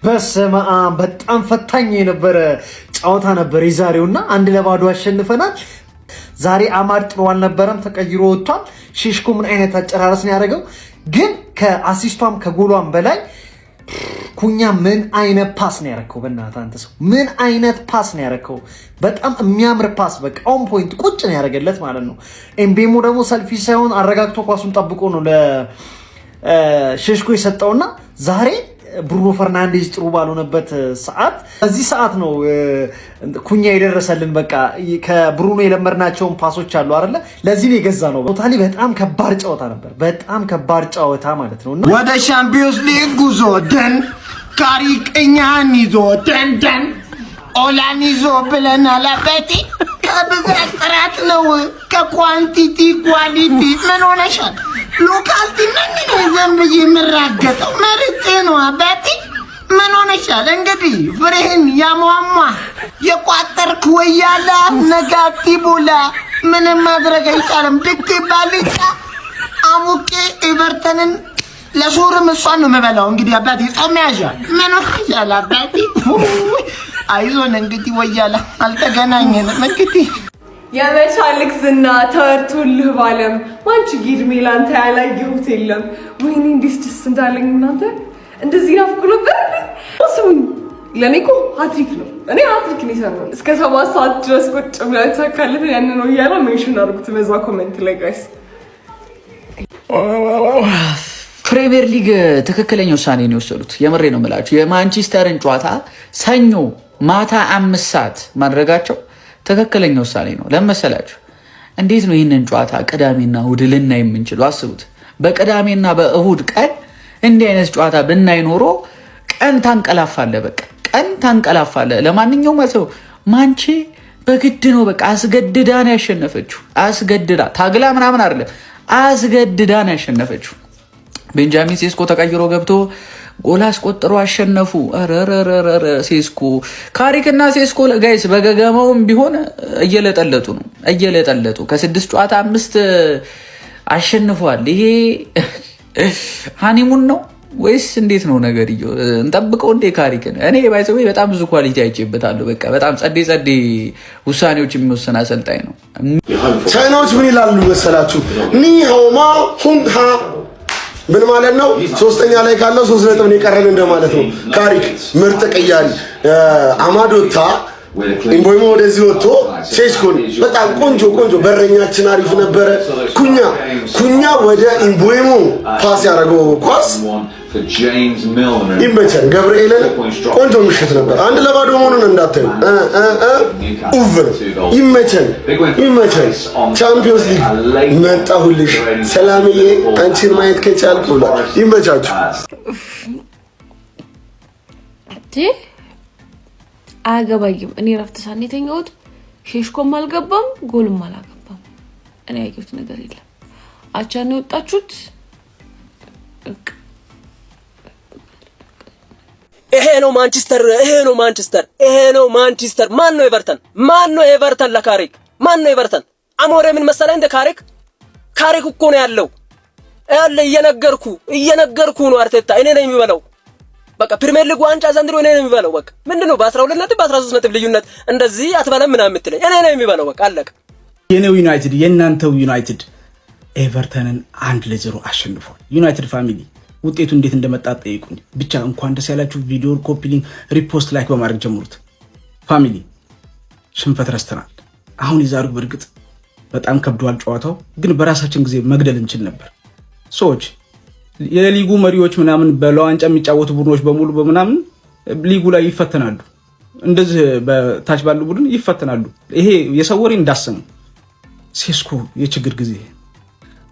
በስመ አብ በጣም ፈታኝ የነበረ ጨዋታ ነበር የዛሬውና 1-2 አሸንፈናል። ዛሬ አማድ ጥሩ አልነበረም፣ ተቀይሮ ወጥቷል። ሼሽኮ ምን አይነት አጨራረስ ነው ያደረገው? ግን ከአሲስቷም ከጎሏም በላይ ኩኛ ምን አይነት ፓስ ነው ያደረከው? በእናትህ አንተ ሰው ምን አይነት ፓስ ነው ያደረከው? በጣም የሚያምር ፓስ፣ በቃ ኦን ፖይንት ቁጭ ነው ያደረገለት ማለት ነው። ኤምቤሞ ደግሞ ሰልፊ ሳይሆን አረጋግቶ ኳሱን ጠብቆ ነው ለሼሽኮ የሰጠውና ዛሬ ብሩኖ ፈርናንዴዝ ጥሩ ባልሆነበት ሰዓት በዚህ ሰዓት ነው ኩኛ የደረሰልን። በቃ ከብሩኖ የለመድናቸውን ፓሶች አሉ አይደለ? ለዚህ ነው የገዛ ነው። ቶታሊ በጣም ከባድ ጨዋታ ነበር። በጣም ከባድ ጨዋታ ማለት ነው። ወደ ሻምፒዮንስ ሊግ ጉዞ ደን ካሪቅኛን ይዞ ደንደን ኦላን ይዞ ብለናል። አባቴ ከብዛት ጥራት ነው ከኳንቲቲ ኳሊቲ ምን ሆነሻል? ሎካልቲ ምን ነው ዘንብዬ የምራገጠው መርጬ ነው። አባቴ ምን ሆነሻል? እንግዲህ ፍሬህን ያሟሟ የቋጠርክ ወያላ ነጋቲቡላ ምንም ማድረግ አይቻልም። ድክ ባልጫ አሙቄ ኤቨርተንን ለሱርም እሷን ነው የምበላው። እንግዲህ አባቴ ጾም ያዣል። ምን ሆነሻል? አባቴ አይዞን እንግዲህ ወያላ አልተገናኘንም እንግዲህ የመቻልክ ዝና ተወርቶልህ ባለም ማንቺ ጊድሜ ላንተ ያላየሁት የለም። ወይኔ እንዴት ደስ እንዳለኝ እናንተ እንደዚህ ናፍቆ ነበር። ስሙኝ ለኔ እኮ ሃትሪክ ነው። እኔ ሃትሪክ ነው የሰራው። እስከ 7 ሰዓት ድረስ ቁጭ ብላ ተካለፈ ያን ነው እያለ ሜንሽን አድርጉት በዛ ኮሜንት ላይ ጋይስ። ፕሪሚየር ሊግ ትክክለኛ ውሳኔ ነው የወሰዱት። የምሬ ነው የምላችሁ። የማንቸስተርን ጨዋታ ሰኞ ማታ 5 ሰዓት ማድረጋቸው ትክክለኛ ውሳኔ ነው። ለመሰላችሁ እንዴት ነው ይህንን ጨዋታ ቅዳሜና እሁድ ልናይ የምንችለው? አስቡት። በቅዳሜና በእሁድ ቀን እንዲህ አይነት ጨዋታ ብናይ ኖሮ ቀን ታንቀላፋለ፣ በቃ ቀን ታንቀላፋለ። ለማንኛውም ሰው ማንቼ በግድ ነው በቃ አስገድዳ ነው ያሸነፈችው። አስገድዳ ታግላ ምናምን አይደለም፣ አስገድዳ ነው ያሸነፈችው። ቤንጃሚን ሴስኮ ተቀይሮ ገብቶ ጎል አስቆጥሮ አሸነፉ። ረረረረ ሴስኮ ካሪክና ሴስኮ ጋይስ በገገማውም ቢሆን እየለጠለጡ ነው፣ እየለጠለጡ ከ6 ጨዋታ 5 አሸንፈዋል። ይሄ ሃኒሙን ነው ወይስ እንዴት ነው ነገር? እንጠብቀው እንዴ ካሪክን። እኔ ባይዘው በጣም ብዙ ኳሊቲ አይቼበታለሁ። በቃ በጣም ጸዴ ውሳኔዎች የሚወስን አሰልጣኝ ነው። ቻይናዎች ምን ይላሉ መሰላችሁ? ኒሆማ ሁንሃ ምን ማለት ነው? ሶስተኛ ላይ ካለው 3 ነጥብ ነው የቀረን እንደማለት ነው። ካሪክ ምርጥ ቀያሪ አማዶታ ኢምቦይሞ ወደዚህ ወጥቶ ሴስኮን በጣም ቆንጆ በረኛችን አሪፍ ነበረ። ኩኛ ወደ ኢምቦይሞ ፓስ ያደረገው ኳስ ይመቸን። ገብርኤልን ቆንጆ ምሽት ነበር። 1-2 መሆኑን እንዳታዩ። ኡቭ ይመቸን። ቻምፒዮንስ ሊግ መጣሁልሽ ሰላምዬ፣ አንቺን ማየት ከቻልኩ ብሏል። ይመቻችሁ። አያገባኝም። እኔ ረፍት ሳን የተኛሁት ሼሽኮም አልገባም ጎልም አላገባም። እኔ ያየሁት ነገር የለም። አቻ ነው የወጣችሁት። ይሄ ነው ማንቸስተር። ማን ነው ኤቨርተን? ለካሪክ ማን ነው ኤቨርተን? አሞሬ ምን መሰለህ እንደ ካሪክ እኮ ነው ያለው። እየነገርኩ ነው አርቴታ እኔ ነኝ የሚበላው። በቃ ፕሪሚየር ሊግ ዋንጫ ዘንድሮ እኔ ነኝ የሚበላው። በቃ ምንድነው በ12 ነጥብ በ13 ነጥብ ልዩነት እንደዚህ አትበለም ምናምን የምትለኝ? እኔ ነኝ የሚበላው። በቃ አለቀ። የኔው ዩናይትድ የእናንተው ዩናይትድ ኤቨርተንን 1-0 አሸንፏል። ዩናይትድ ፋሚሊ ውጤቱ እንዴት እንደመጣ ጠይቁኝ። ብቻ እንኳን ደስ ያላችሁ። ቪዲዮ ኮፒ ሊንክ፣ ሪፖስት፣ ላይክ በማድረግ ጀምሩት። ፋሚሊ ሽንፈት ረስተናል። አሁን የዛሬው በእርግጥ በጣም ከብዷል ጨዋታው፣ ግን በራሳችን ጊዜ መግደል እንችል ነበር። ሰዎች የሊጉ መሪዎች ምናምን በለዋንጫ የሚጫወቱ ቡድኖች በሙሉ በምናምን ሊጉ ላይ ይፈተናሉ። እንደዚህ በታች ባሉ ቡድን ይፈተናሉ። ይሄ የሰው ወሬ እንዳሰሙ። ሴስኮ የችግር ጊዜ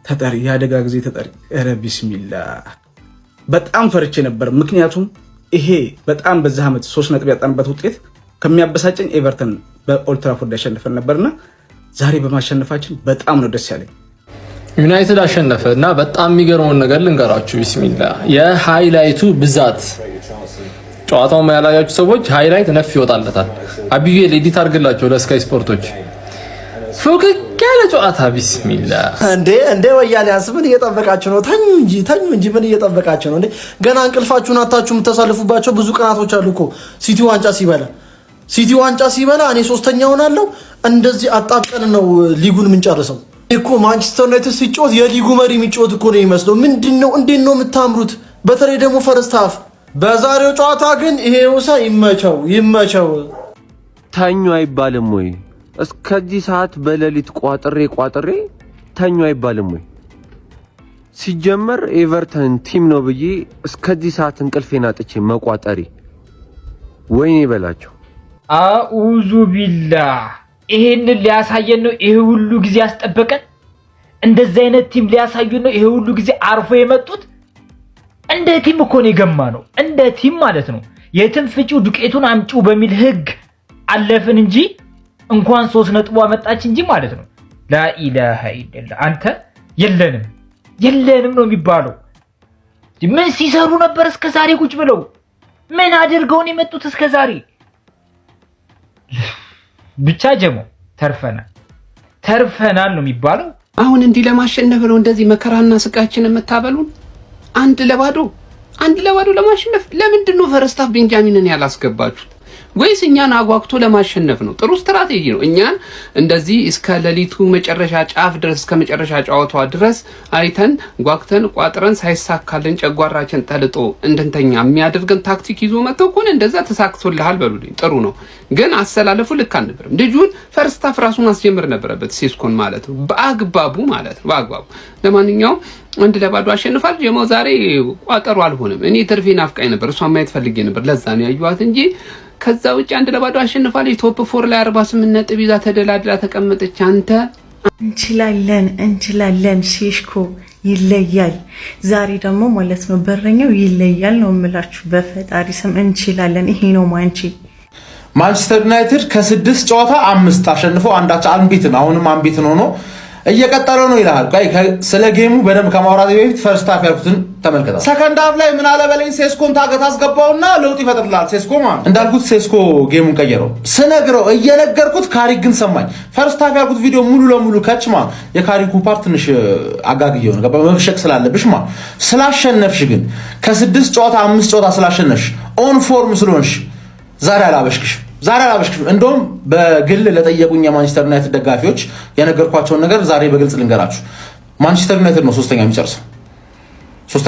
ተጠሪ፣ የአደጋ ጊዜ ተጠሪ። ኧረ ቢስሚላ በጣም ፈርቼ ነበር። ምክንያቱም ይሄ በጣም በዛ ዓመት 3 ነጥብ ያጣንበት ውጤት ከሚያበሳጨኝ ኤቨርተን በኦልድ ትራፎርድ ያሸንፈን ነበርና ዛሬ በማሸነፋችን በጣም ነው ደስ ያለኝ። ዩናይትድ አሸነፈ እና በጣም የሚገርመውን ነገር ልንገራችሁ። ቢስሚላ የሃይላይቱ ብዛት ጨዋታውን ያላያችሁ ሰዎች ሃይላይት ነፍ ይወጣለታል። አብዬ ኤዲት አድርግላቸው ለስካይ ስፖርቶች ፉክክ ያለ ጨዋታ ቢስሚላ እንዴ ወያኔ ምን እየጠበቃችሁ ነው? ተኙ እንጂ ምን እየጠበቃችሁ ነው እንዴ? ገና እንቅልፋችሁን አታችሁ የምታሳልፉባቸው ብዙ ቀናቶች አሉ እኮ። ሲቲ ዋንጫ ሲበላ እኔ ሶስተኛ ሆናለሁ። እንደዚህ አጣብቀን ነው ሊጉን የምንጨርሰው እኮ። ማንቸስተር ዩናይትድ ሲጫወት የሊጉ መሪ የሚጫወት እኮ ነው የሚመስለው። ምንድነው? እንዴት ነው የምታምሩት? በተለይ ደግሞ ፈርስት ሃፍ። በዛሬው ጨዋታ ግን ይሄውሳ ይመቸው። ተኙ አይባልም ወይ? እስከዚህ ሰዓት በሌሊት ቋጥሬ ተኙ አይባልም ወይ? ሲጀመር ኤቨርተን ቲም ነው ብዬ እስከዚህ ሰዓት እንቅልፌን አጥቼ መቋጠሪ ወይኔ በላቸው። አኡዙ ቢላህ ይሄንን ሊያሳየን ነው ይሄ ሁሉ ጊዜ ያስጠበቀን። እንደዚህ አይነት ቲም ሊያሳዩን ነው ይሄ ሁሉ ጊዜ አርፎ የመጡት። እንደ ቲም እኮ ነው የገማ ነው፣ እንደ ቲም ማለት ነው። የትም ፍጪው ዱቄቱን አምጪው በሚል ህግ አለፍን እንጂ እንኳን 3 ነጥብ አመጣች እንጂ ማለት ነው። ላኢላሃ ኢላላህ። አንተ የለንም ነው የሚባለው። ምን ሲሰሩ ነበር እስከዛሬ ቁጭ ብለው? ምን አድርገው ነው የመጡት እስከዛሬ? ብቻ ጀሞ ተርፈናል ነው የሚባለው። አሁን እንዲህ ለማሸነፍ ነው እንደዚህ መከራና ስቃችን የምታበሉን? አንድ ለባዶ ለማሸነፍ ለምንድን ነው ፈርስት ሃፍ ቤንጃሚንን ያላስገባችሁት? ወይስ እኛን አጓግቶ ለማሸነፍ ነው? ጥሩ ስትራቴጂ ነው። እኛን እንደዚህ እስከ ሌሊቱ መጨረሻ ጫፍ ድረስ እስከ መጨረሻ ጨዋታዋ ድረስ አይተን ጓግተን ቋጥረን ሳይሳካልን ጨጓራችን ጠልጦ እንድንተኛ የሚያደርገን ታክቲክ ይዞ መጥቶ እኮ እንደዛ ተሳክቶልሃል በሉልኝ። ጥሩ ነው፣ ግን አሰላለፉ ልክ አልነበረም። ልጁን ፈርስት ሃፍ ራሱን ማስጀመር ነበረበት፣ ሴስኮን ማለት ነው፣ በአግባቡ ማለት ነው፣ በአግባቡ። ለማንኛውም 1-2 አሸንፋል። ጀማው ዛሬ ቋጠሩ አልሆነም። እኔ ትርፌን አፍቃኝ ነበር፣ እሷን ማየት ፈልጌ ነበር፣ ለዛ ነው ያዩዋት እንጂ ከዛ ውጪ 1-2 አሸንፋለች። ቶፕ 4 ላይ 48 ነጥብ ይዛ ተደላድላ ተቀመጠች። አንተ እንችላለን ሼሽኮ ይለያል። ዛሬ ደግሞ ማለት ነው በረኛው ይለያል ነው የምላችሁ። በፈጣሪ ስም እንችላለን። ይሄ ነው ማንቸስተር ዩናይትድ ከ6 ጨዋታ 5 አሸንፎ አንዳቸው አንቢትን አሁንም አንቢትን ሆኖ እየቀጠለ ነው ይላል። ስለ ጌሙ በደንብ ከማውራት በፊት ፈርስት ሃፍ ያልኩትን ተመልከታ። ሰከንድ ሃፍ ላይ ምን አለ በለኝ፣ ሴስኮን ታገት አስገባውና ለውጥ ይፈጥርላል። ሴስኮ ማለት እንዳልኩት ሴስኮ ጌሙን ቀየረው። ስነግረው እየነገርኩት ካሪክ ግን ሰማኝ። ፈርስት ሃፍ ያልኩት ቪዲዮ ሙሉ ለሙሉ ከችማ የካሪኩ ፓርት ትንሽ አጋግየው ነው መብሸቅ ስላለብሽ ስላሸነፍሽ ግን ከ6 ጨዋታ 5 ጨዋታ ስላሸነፍሽ ኦን ፎርም ስለሆንሽ ዛሬ አላበሽክሽ። እንደውም በግል ለጠየቁኝ የማንቸስተር ዩናይትድ ደጋፊዎች የነገርኳቸውን ነገር ዛሬ በግልጽ ልንገራችሁ። ማንቸስተር ዩናይትድ ነው ሶስተኛ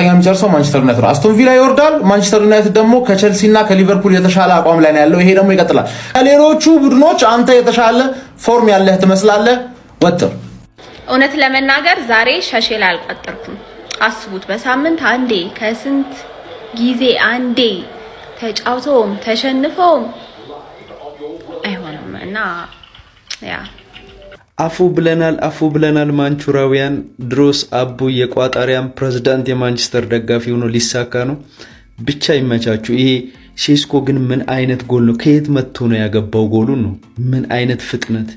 የሚጨርሰው ማንቸስተር ዩናይትድ ነው። አስቶን ቪላ ይወርዳል። ማንቸስተር ዩናይትድ ደግሞ ከቼልሲ እና ከሊቨርፑል የተሻለ አቋም ላይ ነው ያለው። ይሄ ደግሞ ይቀጥላል። ከሌሎቹ ቡድኖች አንተ የተሻለ ፎርም ያለህ ትመስላለህ። ወጥር እውነት ለመናገር ዛሬ ሸሼላ አልቆጠርኩም። አስቡት፣ በሳምንት አንዴ ከስንት ጊዜ አንዴ ተጫውተውም ተሸንፈውም አይሆንም እና ያ አፉ ብለናል ማንቹራውያን። ድሮስ አቡ የቋጣሪያን ፕሬዝዳንት የማንቸስተር ደጋፊ ሆኖ ሊሳካ ነው። ብቻ ይመቻችሁ። ይሄ ሼስኮ ግን ምን አይነት ጎል ነው? ከየት መጥቶ ነው ያገባው ጎሉን ነው? ምን አይነት ፍጥነት!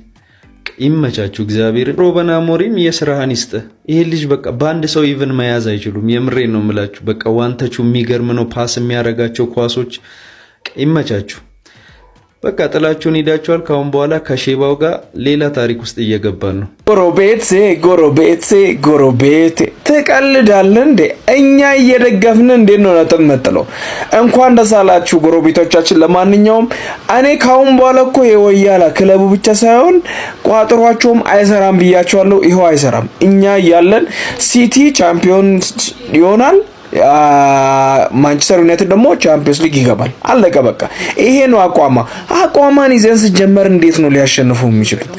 ይመቻችሁ። እግዚአብሔር ሮበን አሞሪም የስራህን ይስጥህ። ይሄ ልጅ በቃ በአንድ ሰው ኢቭን መያዝ አይችሉም። የምሬን ነው የምላችሁ። በቃ ዋንተቹ የሚገርም ነው። ፓስ የሚያረጋቸው ኳሶች። ይመቻችሁ። በቃ ጥላችሁን ሄዳችኋል። ካሁን በኋላ ከሼባው ጋር ሌላ ታሪክ ውስጥ እየገባን ነው። ጎረቤቴ ትቀልዳለህ እንዴ? እኛ እየደገፍን እንዴት ነው ነጥብ መጥለው? እንኳን ደስ አላችሁ ጎረቤቶቻችን። ለማንኛውም እኔ ካሁን በኋላ እኮ የወያላ ክለቡ ብቻ ሳይሆን ቋጥሯቸውም አይሰራም ብያቸዋለሁ። ይኸው አይሰራም። እኛ እያለን ሲቲ ቻምፒዮን ይሆናል፣ ማንቸስተር ዩናይትድ ደግሞ ቻምፒየንስ ሊግ ይገባል። አለቀ በቃ። ይሄ ነው አቋማን ይዘን ስጀመር እንዴት ነው ሊያሸንፉ የሚችሉት?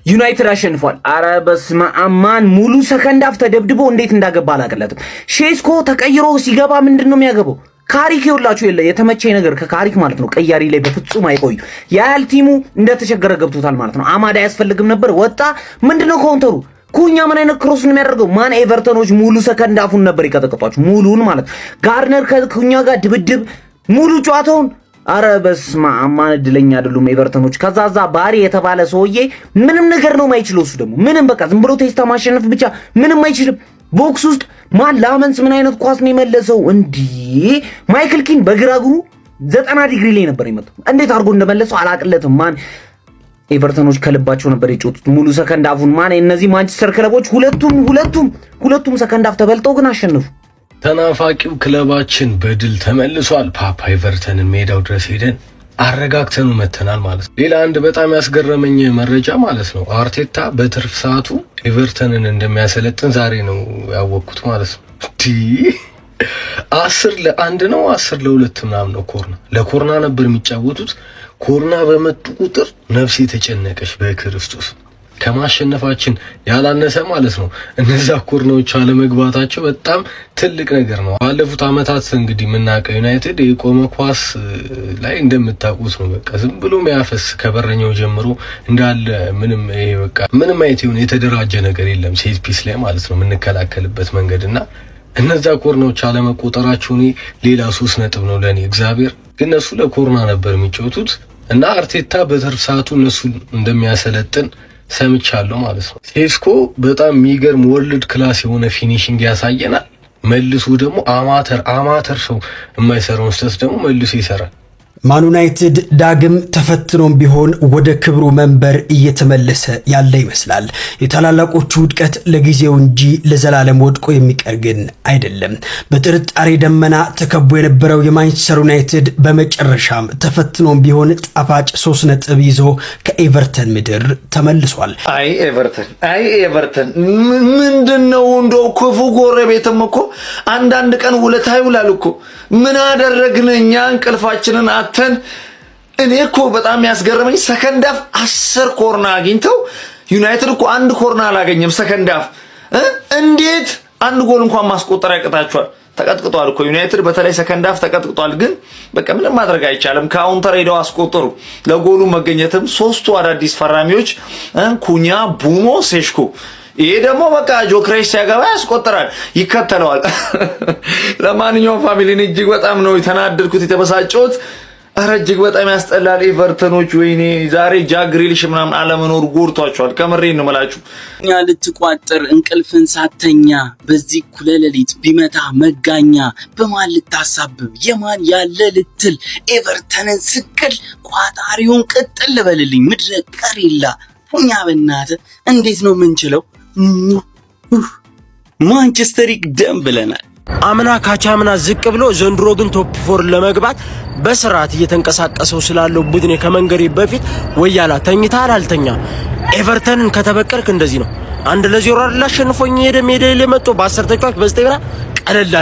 ዩናይትድ አሸንፏል። አረ በስመ አብ ማን ሙሉ ሰከንድ ሃፍ ተደብድቦ እንዴት እንዳገባ አላቀለትም። ሼስኮ ተቀይሮ ሲገባ ምንድነው የሚያገባው? ካሪክ ይውላችሁ የለ የተመቸኝ ነገር ከካሪክ ማለት ነው ቀያሪ ላይ በፍጹም አይቆዩ። ያህል ቲሙ እንደተቸገረ ገብቶታል ማለት ነው። አማዳ አያስፈልግም ነበር ወጣ። ምንድነው ካውንተሩ? ኩኛ ምን አይነት ክሮስ ነው የሚያደርገው? ማን ኤቨርተኖች ሙሉ ሰከንድ ሃፉን ነበር ይቀጠቅጧቸው ሙሉን ማለት ጋርነር ከኩኛ ጋር ድብድብ ሙሉ ጨዋታውን። አረ በስመ አብ ማን እድለኛ አይደሉም ኤቨርተኖች። ከዛዛ ባሪ የተባለ ሰውዬ ምንም ነገር ነው የማይችለው። እሱ ደግሞ ምንም በቃ ዝም ብሎ ቴስታ ማሸነፍ ብቻ ምንም አይችልም። ቦክስ ውስጥ ማን ላመንስ ምን አይነት ኳስ ነው የመለሰው እንዴ! ማይክል ኪን በግራ እግሩ 90 ዲግሪ ላይ ነበር የመጣው። እንዴት አድርጎ እንደመለሰው አላቅለትም። ማን ኤቨርተኖች ከልባቸው ነበር የጮቱት ሙሉ ሰከንድ አፉን። ማን እነዚህ ማንቸስተር ክለቦች ሁለቱም ሰከንድ አፍ ተበልጠው ግን አሸነፉ። ተናፋቂው ክለባችን በድል ተመልሷል። ፓፓ ኤቨርተንን ሜዳው ድረስ ሄደን አረጋግተኑ መተናል ማለት ነው። ሌላ አንድ በጣም ያስገረመኝ መረጃ ማለት ነው አርቴታ በትርፍ ሰዓቱ ኤቨርተንን እንደሚያሰለጥን ዛሬ ነው ያወቅኩት ማለት ነው። 10-1 ነው 10-2 ምናምን ነው ለኮርና ነበር የሚጫወቱት። ኮርና በመጡ ቁጥር ነፍሴ ተጨነቀች በክርስቶስ። ከማሸነፋችን ያላነሰ ማለት ነው እነዛ ኮርናዎች አለመግባታቸው በጣም ትልቅ ነገር ነው። ባለፉት አመታት እንግዲህ የምናውቀው ዩናይትድ የቆመ ኳስ ላይ እንደምታውቁት ነው በቃ ዝም ብሎ የሚያፈስ ከበረኛው ጀምሮ እንዳለ ምንም አይነት የተደራጀ ነገር የለም ሴት ፒስ ላይ ማለት ነው የምንከላከልበት መንገድና እነዛ ኮርናዎች አለመቆጠራቸው ሌላ 3 ነጥብ ነው ለኔ። እግዚአብሔር ግን እነሱ ለኮርና ነበር የሚጫወቱት እና አርቴታ በትርፍ ሰዓቱ እነሱ እንደሚያሰለጥን ሰምቻለሁ ማለት ነው። ሴስኮ በጣም የሚገርም ወርልድ ክላስ የሆነ ፊኒሺንግ ያሳየናል። መልሶ ደግሞ አማተር ሰው የማይሰራውን ስህተት ደግሞ መልሶ ይሰራል። ማን ዩናይትድ ዳግም ተፈትኖም ቢሆን ወደ ክብሩ መንበር እየተመለሰ ያለ ይመስላል። የታላላቆቹ ውድቀት ለጊዜው እንጂ ለዘላለም ወድቆ የሚቀር ግን አይደለም። በጥርጣሬ ደመና ተከቦ የነበረው የማንቸስተር ዩናይትድ በመጨረሻም ተፈትኖም ቢሆን ጣፋጭ 3 ነጥብ ይዞ ከኤቨርተን ምድር ተመልሷል። አይ ኤቨርተን ምንድነው እንደው ክፉ ጎረቤትም እኮ አንዳንድ ቀን ውለታ ይውላል እኮ። ምን አደረግን እኛ እንቅልፋችንን አተን? እኔ እኮ በጣም ያስገረመኝ ሰከንድ አፍ 10 ኮርና አግኝተው ዩናይትድ እኮ 1 ኮርና አላገኘም ሰከንድ አፍ። እንዴት 1 ጎል እንኳን ማስቆጠር ያቅታቸዋል? ተቀጥቅጧል እኮ ዩናይትድ በተለይ ሰከንድ አፍ ተቀጥቅጧል። ግን በቃ ምንም ማድረግ አይቻልም። ካውንተር ሄደው አስቆጠሩ። ለጎሉ መገኘትም 3ቱ አዳዲስ ፈራሚዎች ኩኛ፣ ቡሞ፣ ሴሽኮ ይሄ ደግሞ በቃ ጆክሬስ ሲያገባ ያስቆጥራል፣ ይከተለዋል። ለማንኛውም ፋሚሊን እጅግ በጣም ነው የተናደድኩት የተበሳጨሁት። ኧረ እጅግ በጣም ያስጠላል። ኤቨርተኖች ወይኔ ዛሬ ጃክ ግሪሊሽ ምናምን አለመኖሩ ጎድቷቸዋል። ከምሬን ነው የምላችሁ። እኛ ልትቋጥር እንቅልፍን ሳተኛ በዚህ እኩለ ሌሊት ቢመታ መጋኛ በማን ልታሳብብ የማን ያለ ልትል ኤቨርተንን ስቅል ቋጣሪውን ቅጥል በልልኝ ምድረ ቀሪላ እኛ በእናትህ እንዴት ነው የምንችለው? ማንቸስተር ይቅደም ብለናል። አምና ካቻምና ዝቅ ብሎ ዘንድሮ ግን ቶፕ 4 ለመግባት በስርዓት እየተንቀሳቀሰው ስላለው ቡድን ከመንገሬ በፊት ወያላ ተኝታል አልተኛ። ኤቨርተንን ከተበቀልክ እንደዚህ ነው 1-0 አይደል አሸንፎኝ ሄደ ሜዳ ላይ መጥቶ በ10 ተጫዋች በ9 ብራ ቀለል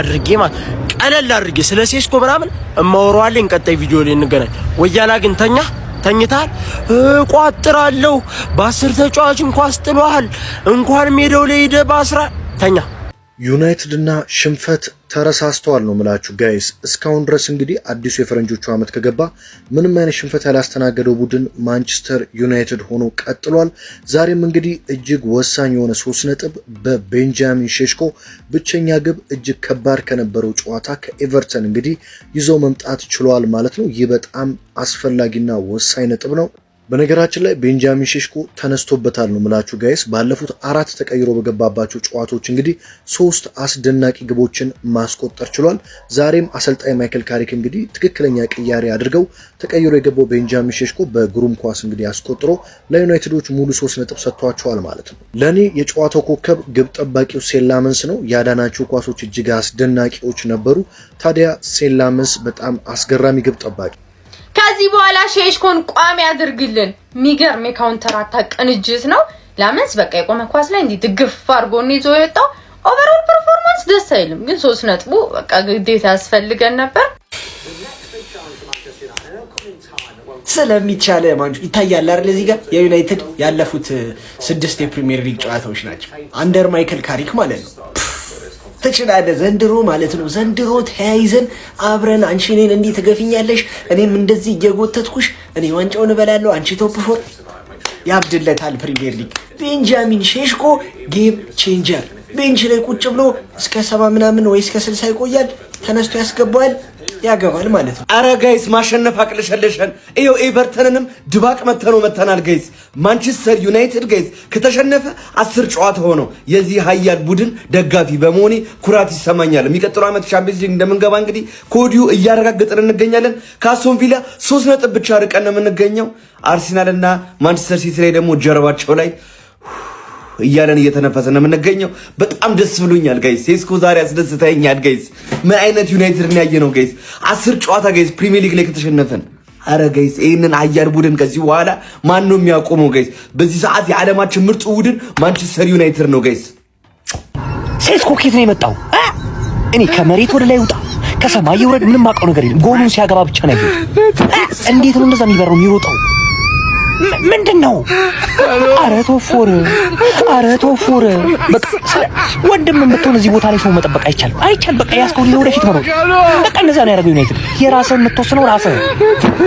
አድርጌ ስለ ሴስኮ ምናምን እማወራዋለሁ። ቀጣይ ቪዲዮ ላይ እንገናኝ። ወያላ ግን ተኝታል ቋጥራለሁ በ10 ተጫዋች እንኳን አስጥሏል እንኳን ሜዳው ላይ ሄደ በ10 ተኛ። ዩናይትድ እና ሽንፈት ተረሳስተዋል ነው ምላችሁ ጋይስ። እስካሁን ድረስ እንግዲህ አዲሱ የፈረንጆቹ ዓመት ከገባ ምንም አይነት ሽንፈት ያላስተናገደው ቡድን ማንቸስተር ዩናይትድ ሆኖ ቀጥሏል። ዛሬም እንግዲህ እጅግ ወሳኝ የሆነ 3 ነጥብ በቤንጃሚን ሼሽኮ ብቸኛ ግብ እጅግ ከባድ ከነበረው ጨዋታ ከኤቨርተን እንግዲህ ይዘው መምጣት ችሏል ማለት ነው። ይህ በጣም አስፈላጊና ወሳኝ ነጥብ ነው። በነገራችን ላይ ቤንጃሚን ሼሽኮ ተነስቶበታል ነው ምላችሁ ጋይስ። ባለፉት 4 ተቀይሮ በገባባቸው ጨዋታዎች እንግዲህ 3 አስደናቂ ግቦችን ማስቆጠር ችሏል። ዛሬም አሰልጣኝ ማይክል ካሪክ እንግዲህ ትክክለኛ ቅያሬ አድርገው ተቀይሮ የገባው ቤንጃሚን ሼሽኮ በግሩም ኳስ እንግዲህ አስቆጥሮ ለዩናይትዶች ሙሉ 3 ነጥብ ሰጥቷቸዋል ማለት ነው። ለኔ የጨዋታው ኮከብ ግብ ጠባቂው ሴላመንስ ነው። ያዳናቸው ኳሶች እጅግ አስደናቂዎች ነበሩ። ታዲያ ሴላመንስ በጣም አስገራሚ ግብ ጠባቂ። ከዚህ በኋላ ሼሽኮን ቋሚ አድርግልን። የሚገርም የካውንተር አታክ ቅንጅት ነው። ላመንስ በቃ የቆመ ኳስ ላይ እንዲህ ድግፍ አድርጎ ይዞ የወጣው ኦቨርኦል ፐርፎርማንስ ደስ አይልም፣ ግን 3 ነጥቡ በቃ ግዴታ ያስፈልገን ነበር። ስለሚቻለ ማንቹ ይታያል አይደል? እዚህ ጋር የዩናይትድ ያለፉት 6 የፕሪሚየር ሊግ ጨዋታዎች ናቸው አንደር ማይክል ካሪክ ማለት ነው። ትችላለህ ዘንድሮ ማለት ነው። ዘንድሮ ተያይዘን አብረን አንቺ እኔን እንዲህ ትገፊኛለሽ፣ እኔም እንደዚህ እየጎተትኩሽ እኔ ዋንጫውን እበላለሁ፣ አንቺ ቶፕ 4 ያብድለታል ፕሪሚየር ሊግ። ቤንጃሚን ሼሽኮ ጌም ቼንጀር ቤንች ላይ ቁጭ ብሎ እስከ 70 ምናምን ወይ እስከ 60 ይቆያል። ተነስቶ ያስገባዋል፣ ያገባል ማለት ነው። አረ ጋይስ ማሸነፍ አቅልሸለሸን። ይኸው ኤቨርተንንም ድባቅ መተናል ጋይስ። ማንቸስተር ዩናይትድ ጋይስ ከተሸነፈ 10 ጨዋታ ሆነው የዚህ ሀያል ቡድን ደጋፊ በመሆኔ ኩራት ይሰማኛል። የሚቀጥለው ዓመት ቻምፒየንስ ሊግ እንደምንገባ እንግዲህ ከወዲሁ እያረጋገጥን እንገኛለን። ከአስቶን ቪላ 3 ነጥብ ብቻ ርቀን ነው የምንገኘው። አርሰናልና ማንቸስተር ሲቲ ላይ ደግሞ ጀርባቸው ላይ እያለን እየተነፈሰን ነው የምንገኘው። በጣም ደስ ብሎኛል ጋይስ። ሴስኮ ዛሬ አስደስተኛል ጋይስ። ምን አይነት ዩናይትድ ነው ያየነው ጋይስ። 10 ጨዋታ ጋይስ ፕሪሚየር ሊግ ላይ ከተሸነፈን። አረ ጋይስ ይሄንን ሀያል ቡድን ከዚህ በኋላ ማን ነው የሚያቆመው ጋይስ? በዚህ ሰዓት የዓለማችን ምርጡ ቡድን ማንቸስተር ዩናይትድ ነው ጋይስ። ሴስኮ ከየት ነው የመጣው? እኔ ከመሬት ወደ ላይ ውጣ ከሰማይ ይውረድ ምንም አውቀው ነገር የለም። ጎሉን ሲያገባ ብቻ ነው ያየው። እንዴት ነው እንደዛ የሚበረው የሚሮጠው? ምንድነው? አረ ቶፎር በቃ ወንድም የምትሆን እዚህ ቦታ ላይ ሰው መጠበቅ አይቻልም። በቃ ያስከው ነው ወደፊት ነው። በቃ እነዛ ነው ያደረገው ዩናይትድ። የራስህን የምትወስነው ራስህ።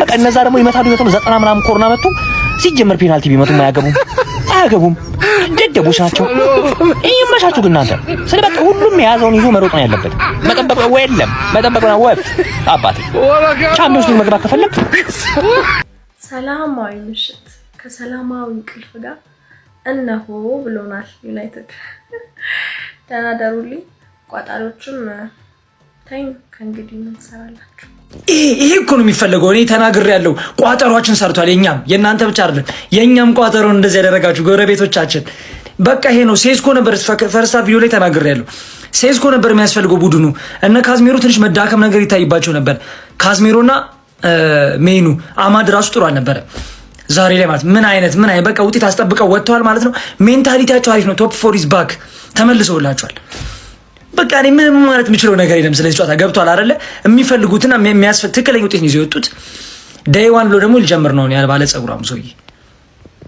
በቃ እነዛ ደግሞ ይመታሉ 90 ምናምን ኮርና መጡ። ሲጀመር ፔናልቲ ቢመቱም አያገቡም። ደደቦች ናቸው። ይመሻችሁ ግን እናንተ። ስለ በቃ ሁሉም የያዘውን ይዞ መሮጥ ነው ያለበት። መጠበቅ ነው ወይለም መጠበቅ ነው ወፍ አባቴ። ቻምፒዮንስ ሊግ መግባት ከፈለክ ሰላማዊ ምሽት ከሰላማዊ እንቅልፍ ጋር እነሆ ብሎናል ዩናይትድ። ተናደሩልኝ ቋጣሪዎችም ተኝ። ከእንግዲህ ምን ትሰራላችሁ? ይሄ እኮ ነው የሚፈለገው። እኔ ተናግሬያለሁ። ቋጠሯችን ሰርቷል። የኛም የእናንተ ብቻ አይደለም። የኛም ቋጠሮን እንደዚህ ያደረጋችሁ ጎረቤቶቻችን። በቃ ይሄ ነው። ሴስኮ ነበር ፈርስት ሃፍ ቪዲዮ ላይ ተናግሬያለሁ። ሴስኮ ነበር የሚያስፈልገው ቡድኑ። እነ ካዝሜሮ ትንሽ መዳከም ነገር ይታይባቸው ነበር። ካዝሜሮና ሜኑ አማድ ራሱ ጥሩ አልነበረ ዛሬ ላይ ማለት ምን አይነት በቃ ውጤት አስጠብቀው ወጥተዋል ማለት ነው። ሜንታሊቲያቸው አሪፍ ነው። ቶፕ 4 ኢዝ ባክ ተመልሰውላቸዋል። በቃ እኔ ምንም ማለት የምችለው ነገር የለም። ስለዚህ ጨዋታ ገብቷል አይደለ? የሚፈልጉትና ትክክለኛ ውጤት ነው ይዘው የወጡት። ዴይ ዋን ብሎ ደግሞ ሊጀምር ነው ያለ ባለ ጸጉራም ሰውዬ